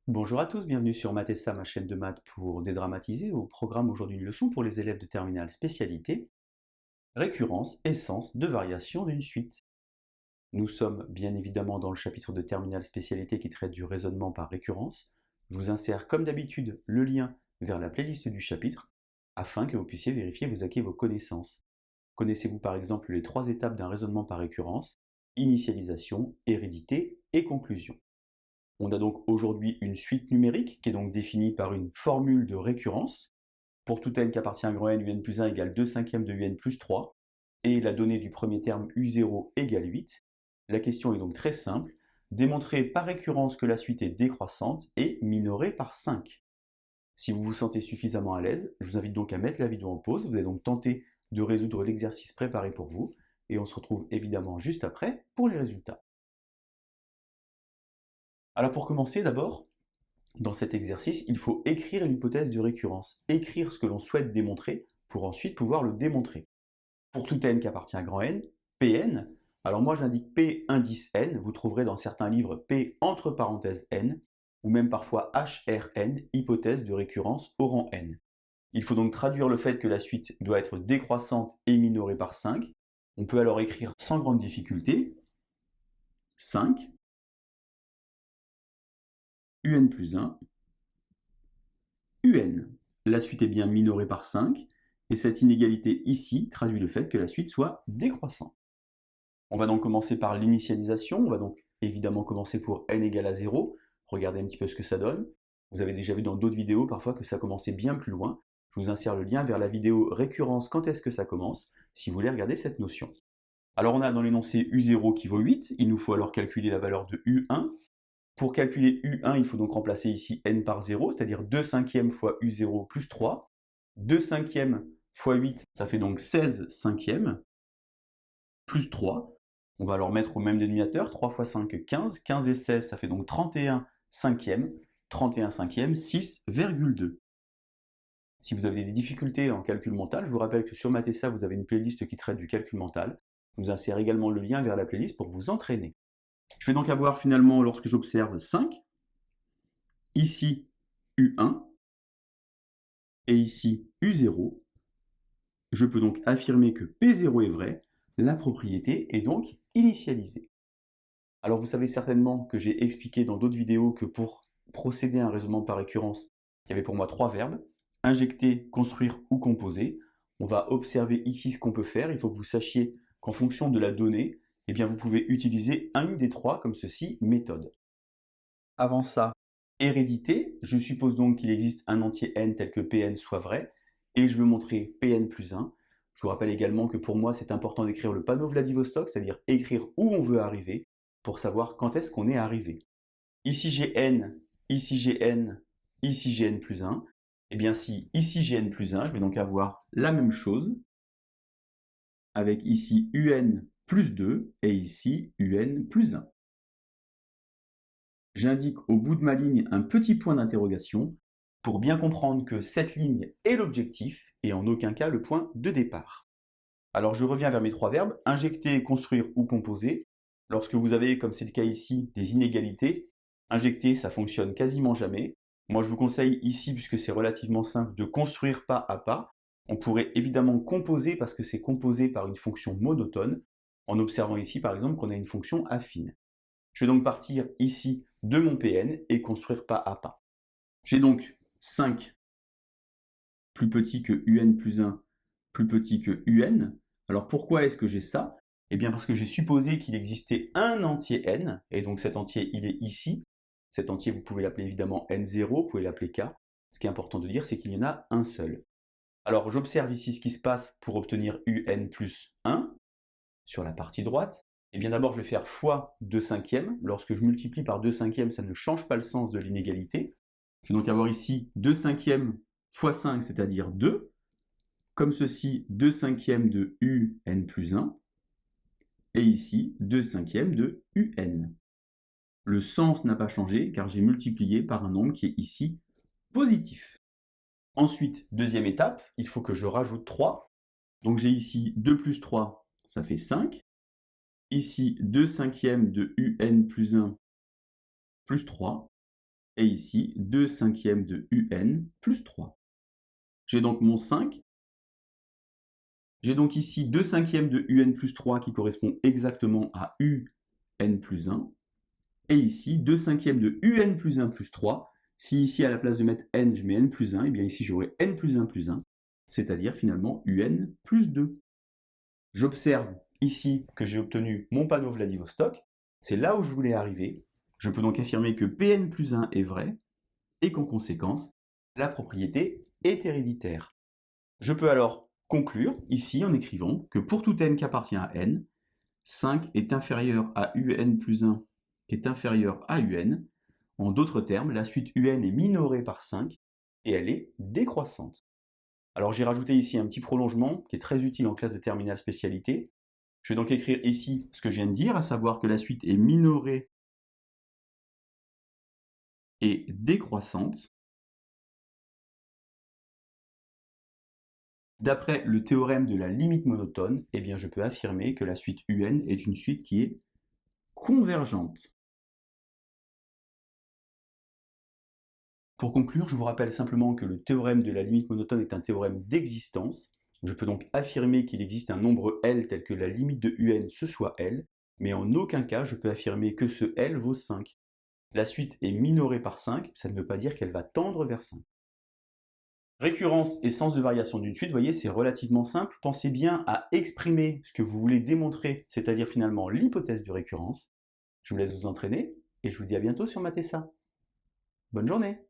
Bonjour à tous, bienvenue sur Mathessa, ma chaîne de maths pour dédramatiser. Au programme aujourd'hui une leçon pour les élèves de terminale spécialité, récurrence, essence de variation d'une suite. Nous sommes bien évidemment dans le chapitre de terminale spécialité qui traite du raisonnement par récurrence. Je vous insère comme d'habitude le lien vers la playlist du chapitre afin que vous puissiez vérifier vos acquis et vos connaissances. Connaissez-vous par exemple les 3 étapes d'un raisonnement par récurrence? Initialisation, hérédité et conclusion. On a donc aujourd'hui une suite numérique qui est donc définie par une formule de récurrence. Pour tout n qui appartient à grand N, un plus 1 égale 2 cinquièmes de un plus 3, et la donnée du premier terme u0 égale 8. La question est donc très simple, démontrer par récurrence que la suite est décroissante et minorée par 5. Si vous vous sentez suffisamment à l'aise, je vous invite donc à mettre la vidéo en pause, vous allez donc tenter de résoudre l'exercice préparé pour vous, et on se retrouve évidemment juste après pour les résultats. Alors pour commencer d'abord, dans cet exercice, il faut écrire l'hypothèse de récurrence, écrire ce que l'on souhaite démontrer pour ensuite pouvoir le démontrer. Pour tout n qui appartient à grand N, Pn, alors moi j'indique P indice n, vous trouverez dans certains livres P entre parenthèses n, ou même parfois HRN, hypothèse de récurrence au rang n. Il faut donc traduire le fait que la suite doit être décroissante et minorée par 5. On peut alors écrire sans grande difficulté 5 un plus 1 un. La suite est bien minorée par 5, et cette inégalité ici traduit le fait que la suite soit décroissante. On va donc commencer par l'initialisation, on va donc évidemment commencer pour n égale à 0, regardez un petit peu ce que ça donne. Vous avez déjà vu dans d'autres vidéos parfois que ça commençait bien plus loin. Je vous insère le lien vers la vidéo récurrence quand est-ce que ça commence, si vous voulez regarder cette notion. Alors on a dans l'énoncé u0 qui vaut 8, il nous faut alors calculer la valeur de u1. Pour calculer U1, il faut donc remplacer ici n par 0, c'est-à-dire 2 cinquièmes fois U0 plus 3. 2 cinquièmes fois 8, ça fait donc 16 cinquièmes, plus 3. On va alors mettre au même dénominateur, 3 fois 5, 15. 15 et 16, ça fait donc 31 cinquièmes. 31 cinquièmes, 6,2. Si vous avez des difficultés en calcul mental, je vous rappelle que sur Mathessa, vous avez une playlist qui traite du calcul mental. Je vous insère également le lien vers la playlist pour vous entraîner. Je vais donc avoir finalement, lorsque j'observe 5, ici U1 et ici U0, je peux donc affirmer que P0 est vrai, la propriété est donc initialisée. Alors vous savez certainement que j'ai expliqué dans d'autres vidéos que pour procéder à un raisonnement par récurrence, il y avait pour moi 3 verbes, injecter, construire ou composer. On va observer ici ce qu'on peut faire, il faut que vous sachiez qu'en fonction de la donnée, eh bien vous pouvez utiliser une des 3 comme ceci, méthode. Avant ça, hérédité, je suppose donc qu'il existe un entier n tel que Pn soit vrai, et je veux montrer Pn plus 1. Je vous rappelle également que pour moi c'est important d'écrire le panneau Vladivostok, c'est-à-dire écrire où on veut arriver, pour savoir quand est-ce qu'on est arrivé. Ici j'ai n, ici j'ai n, ici j'ai n plus 1. Et bien si ici j'ai n plus 1, je vais donc avoir la même chose, avec ici un plus 2, et ici un plus 1. J'indique au bout de ma ligne un petit point d'interrogation pour bien comprendre que cette ligne est l'objectif et en aucun cas le point de départ. Alors je reviens vers mes 3 verbes, injecter, construire ou composer. Lorsque vous avez, comme c'est le cas ici, des inégalités, injecter ça fonctionne quasiment jamais. Moi je vous conseille ici, puisque c'est relativement simple, de construire pas à pas. On pourrait évidemment composer parce que c'est composé par une fonction monotone, en observant ici par exemple qu'on a une fonction affine. Je vais donc partir ici de mon Pn et construire pas à pas. J'ai donc 5 plus petit que un plus 1 plus petit que un. Alors pourquoi est-ce que j'ai ça? Eh bien parce que j'ai supposé qu'il existait un entier n, et donc cet entier il est ici. Cet entier vous pouvez l'appeler évidemment n0, vous pouvez l'appeler k. Ce qui est important de dire c'est qu'il y en a un seul. Alors j'observe ici ce qui se passe pour obtenir un plus 1 sur la partie droite. Et bien d'abord, je vais faire fois 2 cinquièmes. Lorsque je multiplie par 2 cinquièmes, ça ne change pas le sens de l'inégalité. Je vais donc avoir ici 2 cinquièmes fois 5, c'est-à-dire 2. Comme ceci, 2 cinquièmes de un plus 1. Et ici, 2 cinquièmes de un. Le sens n'a pas changé car j'ai multiplié par un nombre qui est ici positif. Ensuite, deuxième étape, il faut que je rajoute 3. Donc j'ai ici 2 plus 3, ça fait 5. Ici, 2 cinquièmes de un plus 1 plus 3. et ici 2 cinquièmes de un plus 3. J'ai donc mon 5. J'ai donc ici 2 cinquièmes de un plus 3 qui correspond exactement à un plus 1. Et ici 2 cinquièmes de un plus 1 plus 3. Si ici à la place de mettre n, je mets n plus 1, et bien ici j'aurai n plus 1 plus 1, c'est-à-dire finalement un plus 2. J'observe ici que j'ai obtenu mon panneau Vladivostok. C'est là où je voulais arriver. Je peux donc affirmer que Pn plus 1 est vrai et qu'en conséquence, la propriété est héréditaire. Je peux alors conclure ici en écrivant que pour tout n qui appartient à n, 5 est inférieur à un plus 1 qui est inférieur à un. En d'autres termes, la suite un est minorée par 5 et elle est décroissante. Alors j'ai rajouté ici un petit prolongement qui est très utile en classe de terminale spécialité. Je vais donc écrire ici ce que je viens de dire, à savoir que la suite est minorée et décroissante. D'après le théorème de la limite monotone, eh bien je peux affirmer que la suite un est une suite qui est convergente. Pour conclure, je vous rappelle simplement que le théorème de la limite monotone est un théorème d'existence. Je peux donc affirmer qu'il existe un nombre L tel que la limite de un ce soit L, mais en aucun cas je peux affirmer que ce L vaut 5. La suite est minorée par 5, ça ne veut pas dire qu'elle va tendre vers 5. Récurrence et sens de variation d'une suite, vous voyez, c'est relativement simple. Pensez bien à exprimer ce que vous voulez démontrer, c'est-à-dire finalement l'hypothèse de récurrence. Je vous laisse vous entraîner et je vous dis à bientôt sur Mathessa. Bonne journée!